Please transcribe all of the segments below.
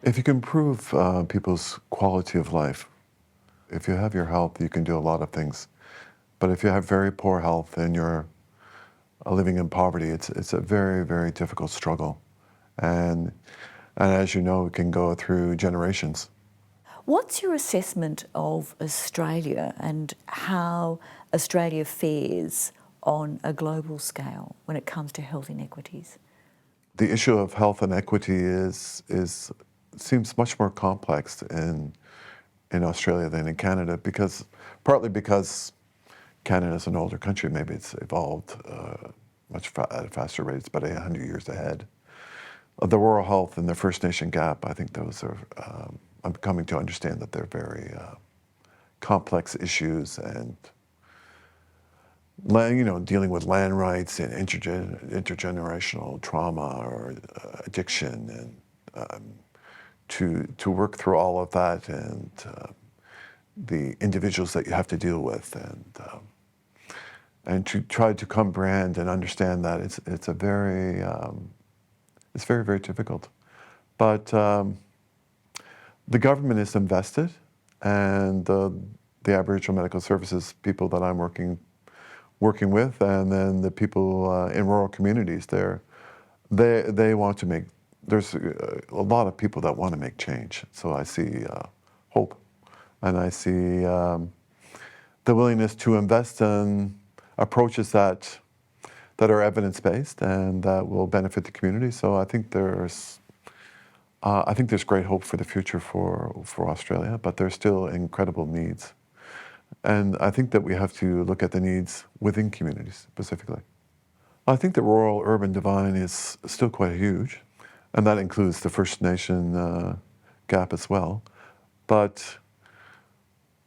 If you can improve people's quality of life, if you have your health, you can do a lot of things. But if you have very poor health and you're living in poverty, it's a very, very difficult struggle. And as you know, it can go through generations. What's your assessment of Australia and how Australia fares on a global scale when it comes to health inequities? The issue of health inequity seems much more complex in Australia than in Canada, partly because Canada is an older country. Maybe it's evolved at a faster rate. It's about 100 years ahead. The rural health and the First Nation gap, I think those are, I'm coming to understand that they're very complex issues, and dealing with land rights and intergenerational trauma or addiction, and to work through all of that, and the individuals that you have to deal with, and to try to comprehend and understand that it's very, very difficult. But the government is invested, and the Aboriginal Medical Services people that I'm working with, and then the people in rural communities there, they want to make, there's a lot of people that want to make change. So I see hope, and I see the willingness to invest in approaches that are evidence-based and that will benefit the community. So I think there's great hope for the future for Australia, but there's still incredible needs. And I think that we have to look at the needs within communities specifically. I think the rural-urban divide is still quite huge, and that includes the First Nation gap as well. But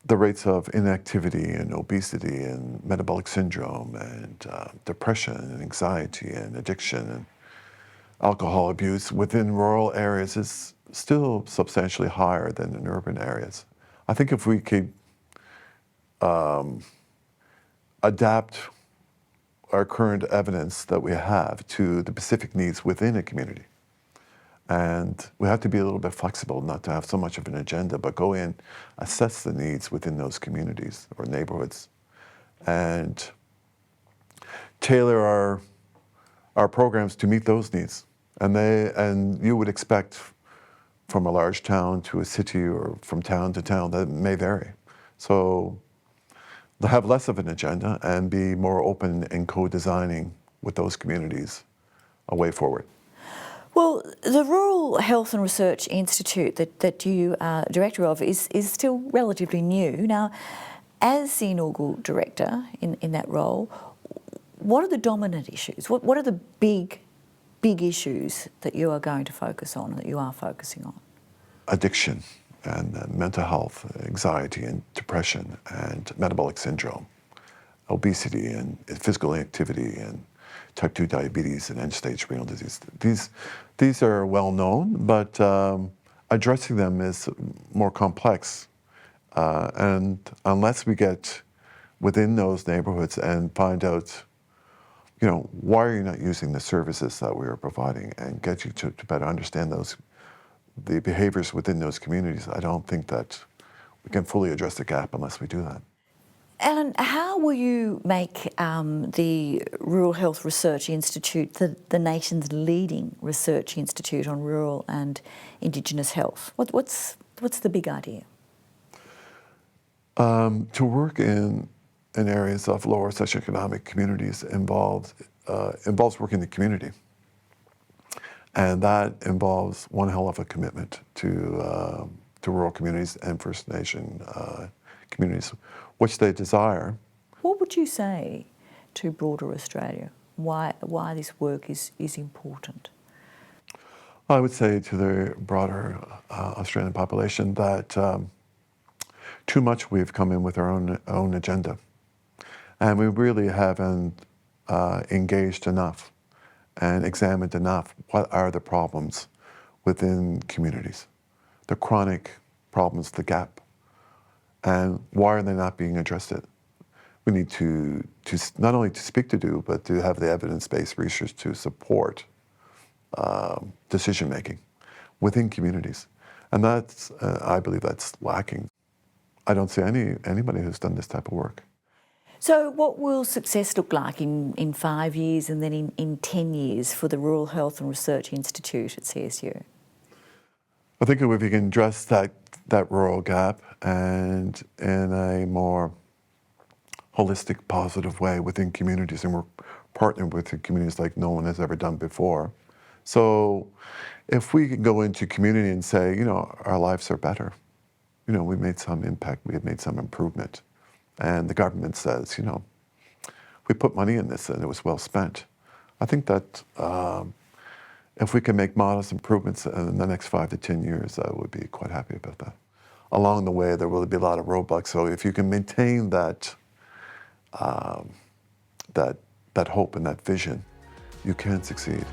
the rates of inactivity and obesity and metabolic syndrome and depression and anxiety and addiction and alcohol abuse within rural areas is still substantially higher than in urban areas. I think if we could adapt our current evidence that we have to the specific needs within a community, and we have to be a little bit flexible, not to have so much of an agenda, but go in, assess the needs within those communities or neighborhoods, and tailor our programs to meet those needs. And you would expect from a large town to a city or from town to town that may vary. So to have less of an agenda and be more open in co-designing with those communities a way forward. Well, the Rural Health and Research Institute that you are director of is still relatively new. Now, as the inaugural director in that role, what are the dominant issues? What are the big issues that you are going to focus on, that you are focusing on? Addiction and mental health, anxiety and depression and metabolic syndrome, obesity and physical inactivity and type 2 diabetes and end-stage renal disease. These are well known, but addressing them is more complex. And unless we get within those neighborhoods and find out, why are you not using the services that we are providing, and get you to better understand the behaviors within those communities, I don't think that we can fully address the gap unless we do that. Alan, how will you make the Rural Health Research Institute the nation's leading research institute on rural and Indigenous health? What's the big idea? To work in areas of lower socioeconomic communities involves working in the community. And that involves one hell of a commitment to rural communities and First Nation communities, which they desire. What would you say to broader Australia? Why this work is important? I would say to the broader Australian population that too much we've come in with our own agenda, and we really haven't engaged enough and examined enough what are the problems within communities, the chronic problems, the gap, and why are they not being addressed? We need to not only to speak to, but to have the evidence-based research to support decision-making within communities. And that's, I believe that's lacking. I don't see anybody who's done this type of work. So what will success look like in 5 years and then in 10 years for the Rural Health and Research Institute at CSU? I think if we can address that rural gap and in a more holistic, positive way within communities, and we're partnering with the communities like no one has ever done before. So if we can go into community and say, you know, our lives are better, you know, we made some impact, we have made some improvement, and the government says, you know, we put money in this and it was well spent. I think that if we can make modest improvements in the next 5 to 10 years, I would be quite happy about that. Along the way, there will be a lot of roadblocks. So if you can maintain that hope and that vision, you can succeed.